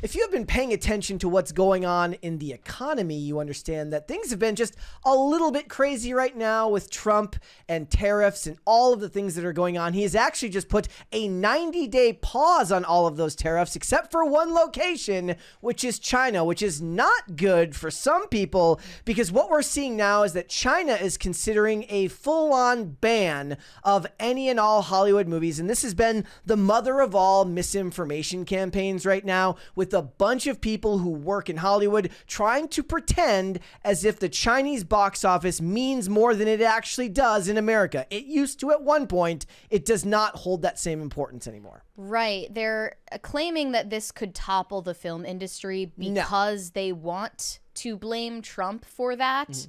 if you have been paying attention to what's going on in the economy, you understand that things have been just a little bit crazy right now with Trump and tariffs and all of the things that are going on. He has actually just put a 90-day pause on all of those tariffs, except for one location, which is China, which is not good for some people, because what we're seeing now is that China is considering a full-on ban of any and all Hollywood movies. And this has been the mother of all misinformation campaigns right now, with a bunch of people who work in Hollywood trying to pretend as if the Chinese box office means more than it actually does in America. It used to at one point. It does not hold that same importance anymore. Right. They're claiming that this could topple the film industry because they want to blame Trump for that.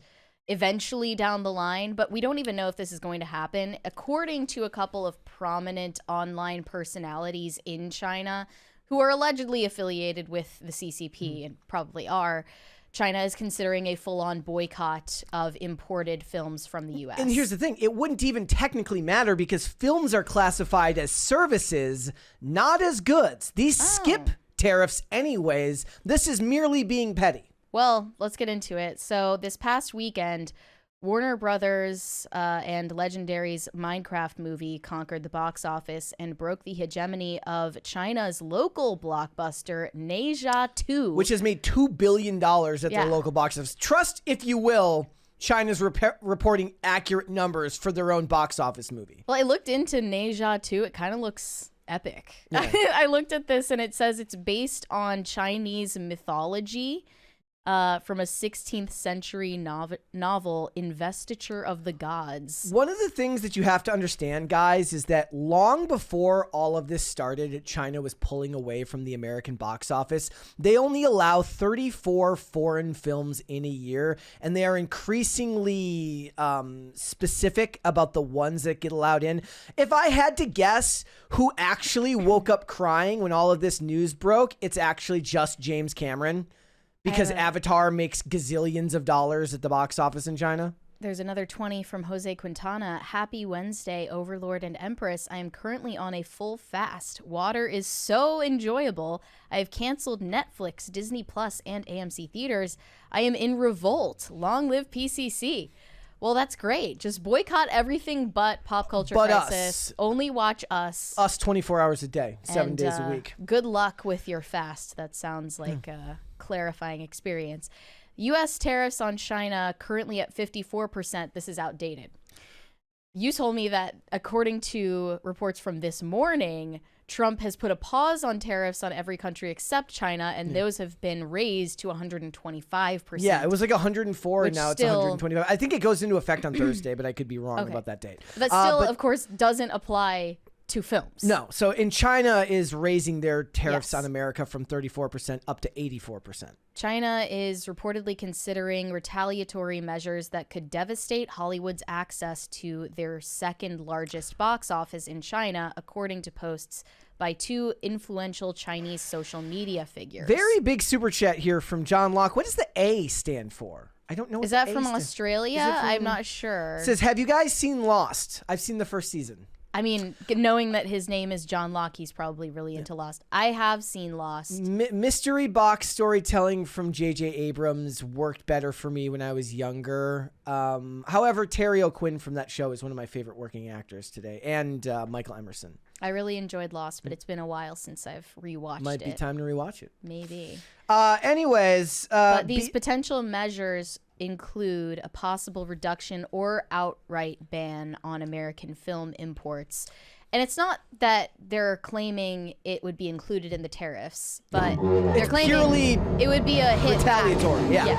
Eventually down the line, but we don't even know if this is going to happen. According to a couple of prominent online personalities in China who are allegedly affiliated with the CCP and probably are, China is considering a full-on boycott of imported films from the U.S. And here's the thing. It wouldn't even technically matter because films are classified as services, not as goods. These skip tariffs anyways. This is merely being petty. Well, let's get into it. So this past weekend, Warner Brothers and Legendary's Minecraft movie conquered the box office and broke the hegemony of China's local blockbuster, Ne Zha 2. Which has made $2 billion at their local box office. Trust, if you will, China's reporting accurate numbers for their own box office movie. Well, I looked into Ne Zha 2. It kind of looks epic. Yeah. I looked at this and it says it's based on Chinese mythology. From a 16th century novel, Investiture of the Gods. One of the things that you have to understand, guys, is that long before all of this started, China was pulling away from the American box office. They only allow 34 foreign films in a year, and they are increasingly specific about the ones that get allowed in. If I had to guess who actually woke up crying when all of this news broke, it's actually just James Cameron. Because Avatar makes gazillions of dollars at the box office in China. There's another 20 from Jose Quintana. Happy Wednesday, Overlord and Empress. I am currently on a full fast. Water is so enjoyable. I have canceled Netflix, Disney Plus, and AMC Theaters. I am in revolt. Long live PCC. Well, that's great. Just boycott everything but Pop Culture Crisis. Us. Only watch us. Us 24 hours a day, 7 days a week. Good luck with your fast. That sounds like a clarifying experience. U.S. tariffs on China currently at 54%. This is outdated. You told me that according to reports from this morning, Trump has put a pause on tariffs on every country except China, and those have been raised to 125%. Yeah, it was like 104, and now it's 125. I think it goes into effect on Thursday, but I could be wrong about that date. That still, of course, doesn't apply to films. No. So in China is raising their tariffs on America from 34% up to 84%. China is reportedly considering retaliatory measures that could devastate Hollywood's access to their second largest box office in China, according to posts by two influential Chinese social media figures. Very big super chat here from John Locke. What does the A stand for? I don't know. Is that from Australia? I'm not sure. It says, have you guys seen Lost? I've seen the first season. I mean, knowing that his name is John Locke, he's probably really into Lost. I have seen Lost. Mystery box storytelling from J.J. Abrams worked better for me when I was younger. However, Terry O'Quinn from that show is one of my favorite working actors today, and Michael Emerson. I really enjoyed Lost, but it's been a while since I've rewatched it. Might be time to rewatch it. Maybe. Anyways. But these potential measures include a possible reduction or outright ban on American film imports. And it's not that they're claiming it would be included in the tariffs, but they're claiming it would be a hit retaliatory. Yeah.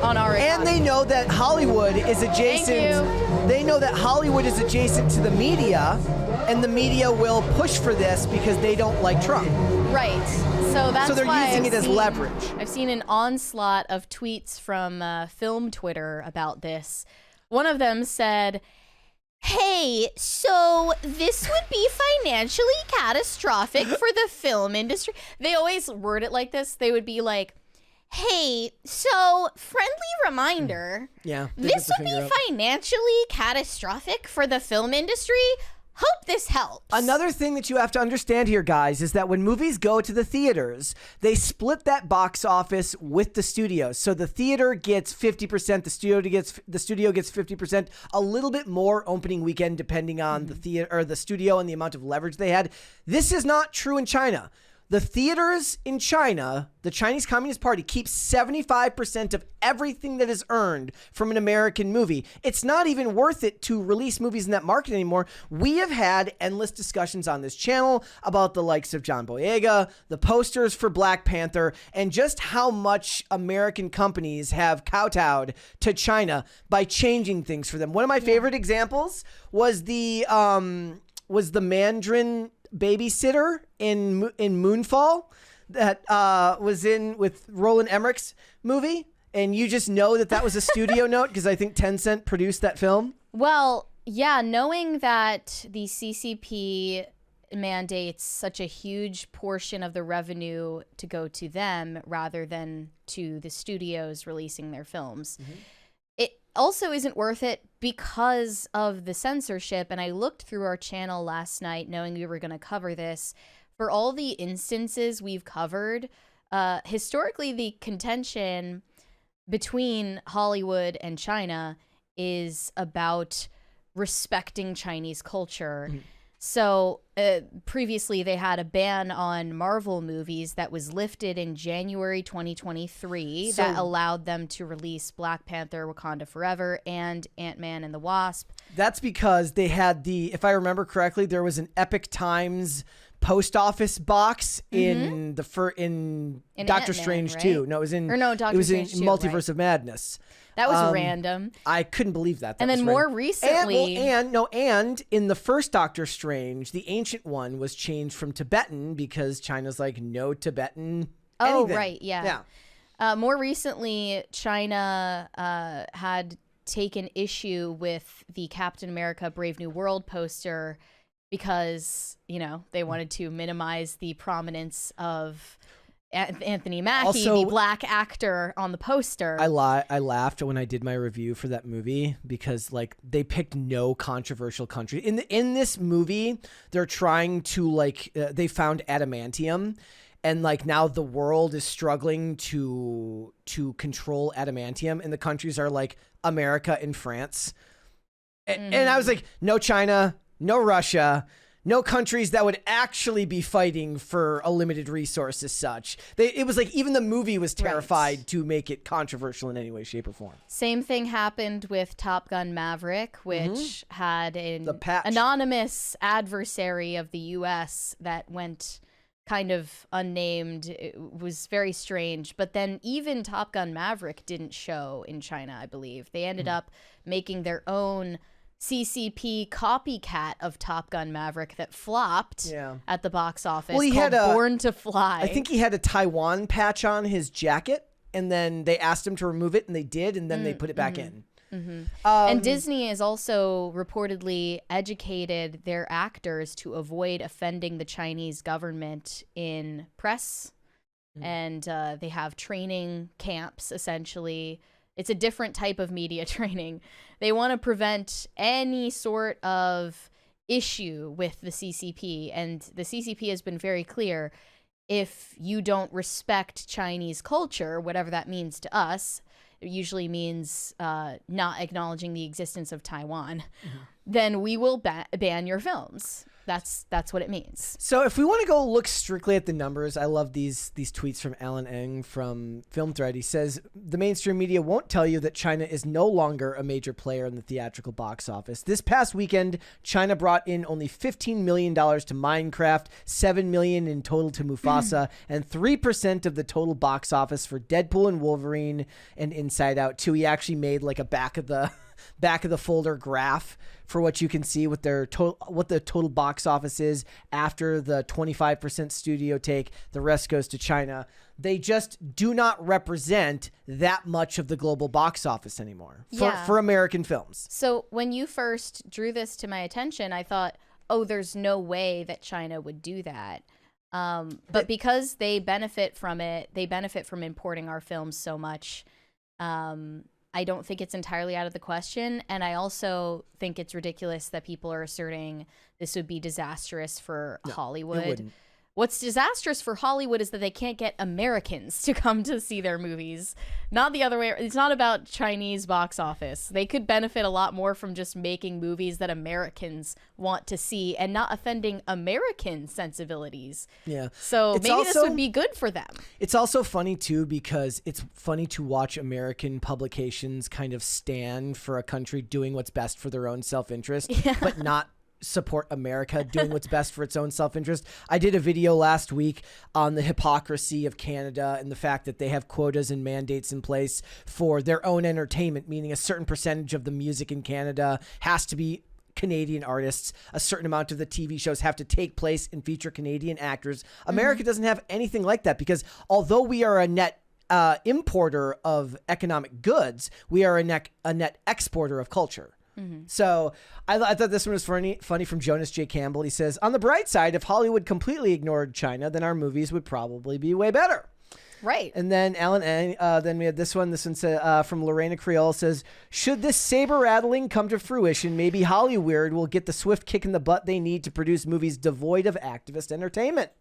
On our economy. And they know that Hollywood is adjacent. They know that Hollywood is adjacent to the media, and the media will push for this because they don't like Trump. Right. So that's so they're why using it as leverage. I've seen an onslaught of tweets from film Twitter about this. One of them said, "Hey, so this would be financially catastrophic for the film industry." They always word it like this. They would be like, "Hey, so friendly reminder, this would be financially catastrophic for the film industry. hope this helps. Another thing that you have to understand here, guys, is that when movies go to the theaters, they split that box office with the studios. So the theater gets 50%, the studio gets 50%, a little bit more opening weekend depending on the theater or the studio and the amount of leverage they had. This is not true in China. The theaters in China, the Chinese Communist Party, keeps 75% of everything that is earned from an American movie. It's not even worth it to release movies in that market anymore. We have had endless discussions on this channel about the likes of John Boyega, the posters for Black Panther, and just how much American companies have kowtowed to China by changing things for them. One of my favorite examples was the Mandarin babysitter in Moonfall that was in with Roland Emmerich's movie, and you just know that was a studio note because I think Tencent produced that film. Well, yeah, knowing that the CCP mandates such a huge portion of the revenue to go to them rather than to the studios releasing their films. It also isn't worth it because of the censorship. And I looked through our channel last night knowing we were going to cover this. For all the instances we've covered, historically the contention between Hollywood and China is about respecting Chinese culture. So previously they had a ban on Marvel movies that was lifted in January 2023 that allowed them to release Black Panther, Wakanda Forever, and Ant-Man and the Wasp. That's because they had if I remember correctly, there was an Epic Times post office box in Doctor Ant-Man, Strange right? 2. No, it was in Doctor Strange 2, Multiverse of Madness. That was random. I couldn't believe that. And then more recently, and in the first Doctor Strange, the ancient one was changed from Tibetan because China's like no Tibetan. Anything. Right, yeah. More recently, China had taken issue with the Captain America Brave New World poster because, they wanted to minimize the prominence of Anthony Mackie, the black actor on the poster. I laughed when I did my review for that movie because they picked no controversial country. In this movie, they're trying to they found adamantium, and now the world is struggling to control adamantium, and the countries are like America and France. And I was like, no China, no Russia, no countries that would actually be fighting for a limited resource as such. It was even the movie was terrified to make it controversial in any way, shape, or form. Same thing happened with Top Gun Maverick, which had an anonymous adversary of the U.S. that went kind of unnamed. It was very strange. But then even Top Gun Maverick didn't show in China, I believe. They ended up making their own CCP copycat of Top Gun Maverick that flopped at the box office. Well, he had Born to Fly. I think he had a Taiwan patch on his jacket, and then they asked him to remove it, and they did, and then they put it back in. And Disney has also reportedly educated their actors to avoid offending the Chinese government in press, and they have training camps, essentially. It's a different type of media training. They want to prevent any sort of issue with the CCP. And the CCP has been very clear. If you don't respect Chinese culture, whatever that means to us, it usually means not acknowledging the existence of Taiwan, then we will ban your films. That's what it means. So if we want to go look strictly at the numbers, I love these tweets from Alan Eng from Film Thread. He says, the mainstream media won't tell you that China is no longer a major player in the theatrical box office. This past weekend, China brought in only $15 million to Minecraft, $7 million in total to Mufasa, and 3% of the total box office for Deadpool and Wolverine and Inside Out 2. He actually made a back of the folder graph for what you can see with what the total box office is after the 25% studio take. The rest goes to China. They just do not represent that much of the global box office anymore for American films. So when you first drew this to my attention, I thought, oh, there's no way that China would do that. But because they benefit from it, they benefit from importing our films so much. I don't think it's entirely out of the question. And I also think it's ridiculous that people are asserting this would be disastrous for Hollywood. It wouldn't. What's disastrous for Hollywood is that they can't get Americans to come to see their movies. Not the other way. It's not about Chinese box office. They could benefit a lot more from just making movies that Americans want to see and not offending American sensibilities. Yeah. So It's maybe this also- would be good for them. It's also funny, too, because it's funny to watch American publications kind of stand for a country doing what's best for their own self-interest, but not support America doing what's best for its own self-interest. I did a video last week on the hypocrisy of Canada and the fact that they have quotas and mandates in place for their own entertainment, meaning a certain percentage of the music in Canada has to be Canadian artists. A certain amount of the TV shows have to take place and feature Canadian actors. America doesn't have anything like that because although we are a net importer of economic goods, we are a net exporter of culture. So I thought this one was funny from Jonas J. Campbell. He says, on the bright side, if Hollywood completely ignored China, then our movies would probably be way better. Right. And then then we had this one. This one said, from Lorena Creole says, should this saber rattling come to fruition, maybe Hollywood will get the swift kick in the butt they need to produce movies devoid of activist entertainment.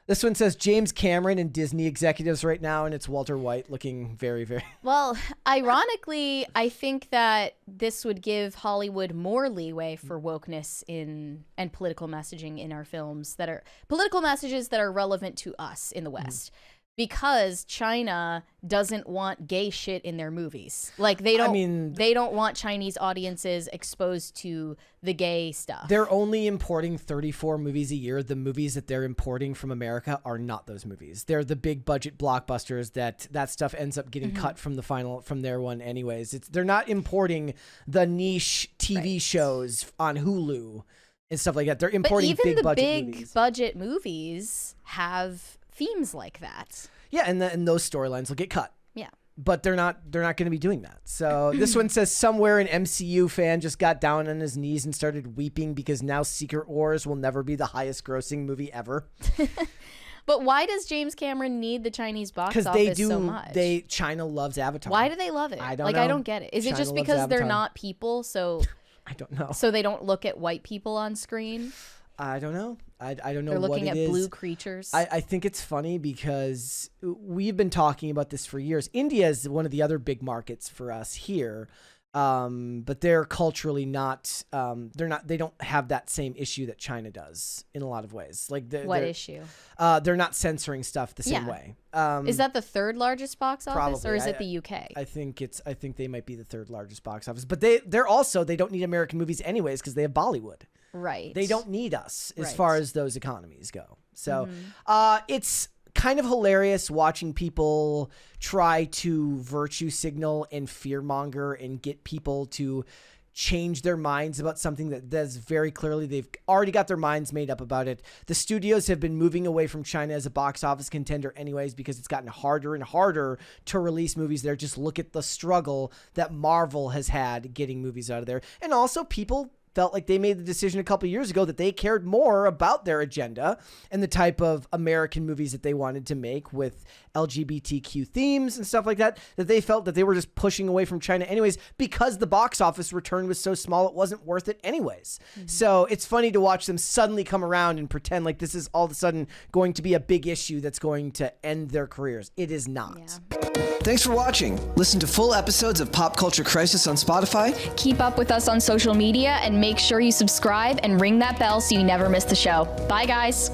This one says James Cameron and Disney executives right now, and it's Walter White looking very, very... Well, ironically, I think that this would give Hollywood more leeway for wokeness and political messaging in our films that are political messages that are relevant to us in the West. Because China doesn't want gay shit in their movies. Like they don't want Chinese audiences exposed to the gay stuff. They're only importing 34 movies a year. The movies that they're importing from America are not those movies. They're the big budget blockbusters that stuff ends up getting cut from their one anyways. They're not importing the niche TV shows on Hulu and stuff like that. They're importing big budget movies have themes like that. Yeah, and those storylines will get cut. Yeah. But they're not going to be doing that. So this one says somewhere an MCU fan just got down on his knees and started weeping because now Secret Wars will never be the highest grossing movie ever. But why does James Cameron need the Chinese box office so much? China loves Avatar. Why do they love it? I don't know. I don't get it. Is it just because they're not people, so I don't know. So they don't look at white people on screen? I don't know. I don't know. They're what looking it at is. blue creatures. I think it's funny because we've been talking about this for years. India is one of the other big markets for us here, but they're culturally not. They don't have that same issue that China does in a lot of ways. Like what issue? They're not censoring stuff the same way. Is that the third largest box office, probably. or is it the UK? I think they might be the third largest box office, but they don't need American movies anyways because they have Bollywood. Right. They don't need us as Right. far as those economies go. So it's kind of hilarious watching people try to virtue signal and fearmonger and get people to change their minds about something that's very clearly they've already got their minds made up about it. The studios have been moving away from China as a box office contender anyways because it's gotten harder and harder to release movies there. Just look at the struggle that Marvel has had getting movies out of there. And also people felt like they made the decision a couple years ago that they cared more about their agenda and the type of American movies that they wanted to make with LGBTQ themes and stuff like that, that they felt that they were just pushing away from China anyways because the box office return was so small it wasn't worth it anyways. So it's funny to watch them suddenly come around and pretend like this is all of a sudden going to be a big issue that's going to end their careers. It is not. Yeah. Thanks for watching. Listen to full episodes of Pop Culture Crisis on Spotify. Keep up with us on social media and make sure you subscribe and ring that bell so you never miss the show. Bye, guys.